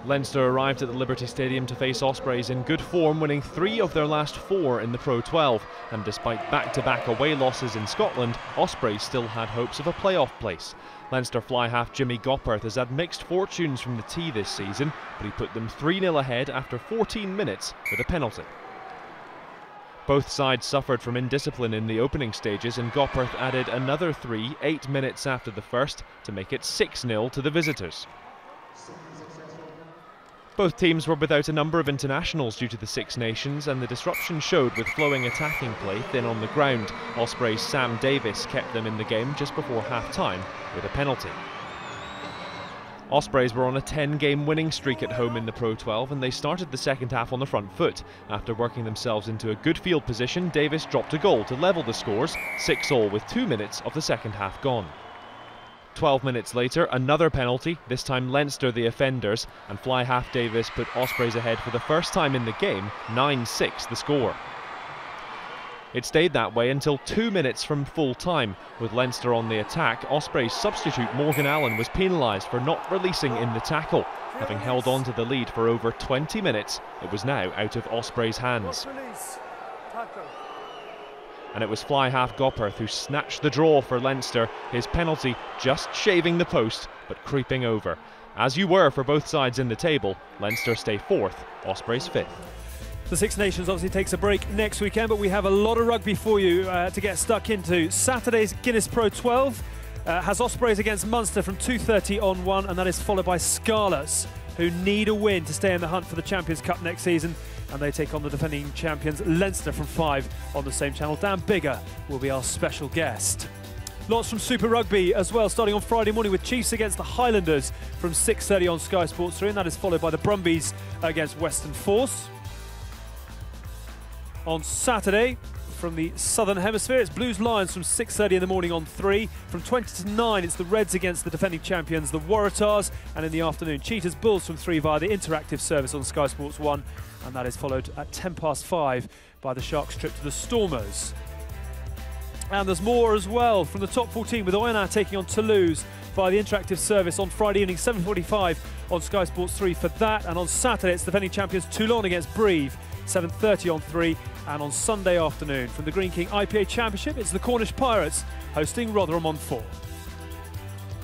Leinster arrived at the Liberty Stadium to face Ospreys in good form, winning 3 of their last 4 in the Pro12. And despite back-to-back away losses in Scotland, Ospreys still had hopes of a playoff place. Leinster fly half Jimmy Gopperth has had mixed fortunes from the tee this season, but he put them 3-0 ahead after 14 minutes with a penalty. Both sides suffered from indiscipline in the opening stages, and Gopperth added another 3 8 minutes after the first to make it 6-0 to the visitors. Both teams were without a number of internationals due to the Six Nations, and the disruption showed with flowing attacking play thin on the ground. Ospreys' Sam Davis kept them in the game just before half-time with a penalty. Ospreys were on a 10-game winning streak at home in the Pro12, and they started the second half on the front foot. After working themselves into a good field position, Davis dropped a goal to level the scores, 6-all with 2 minutes of the second half gone. 12 minutes later, another penalty, this time Leinster the offenders, and fly half Davis put Ospreys ahead for the first time in the game, 9-6 the score. It stayed that way until 2 minutes from full time. With Leinster on the attack, Ospreys substitute Morgan Allen was penalised for not releasing in the tackle. Having held on to the lead for over 20 minutes, it was now out of Ospreys' hands. And it was fly half Gopperth who snatched the draw for Leinster, his penalty just shaving the post but creeping over. As you were for both sides in the table, Leinster stay 4th, Ospreys 5th. The Six Nations obviously takes a break next weekend, but we have a lot of rugby for you to get stuck into. Saturday's Guinness Pro12 has Ospreys against Munster from 2:30 on 1, and that is followed by Scarlets, who need a win to stay in the hunt for the Champions Cup next season, and they take on the defending champions Leinster from 5 on the same channel. Dan Bigger will be our special guest. Lots from Super Rugby as well, starting on Friday morning with Chiefs against the Highlanders from 6:30 on Sky Sports 3, and that is followed by the Brumbies against Western Force. On Saturday, from the Southern Hemisphere, it's Blues Lions from 6:30 in the morning on 3. From 20 to 9, it's the Reds against the defending champions, the Waratahs. And in the afternoon, Cheetahs Bulls from 3 via the interactive service on Sky Sports 1. And that is followed at 5:10 by the Sharks' trip to the Stormers. And there's more as well from the top 14, with Oyonnax taking on Toulouse via the interactive service on Friday evening, 7:45 on Sky Sports 3 for that. And on Saturday, it's the defending champions Toulon against Brive, 7:30 on 3. And on Sunday afternoon, from the Green King IPA Championship, it's the Cornish Pirates hosting Rotherham on 4.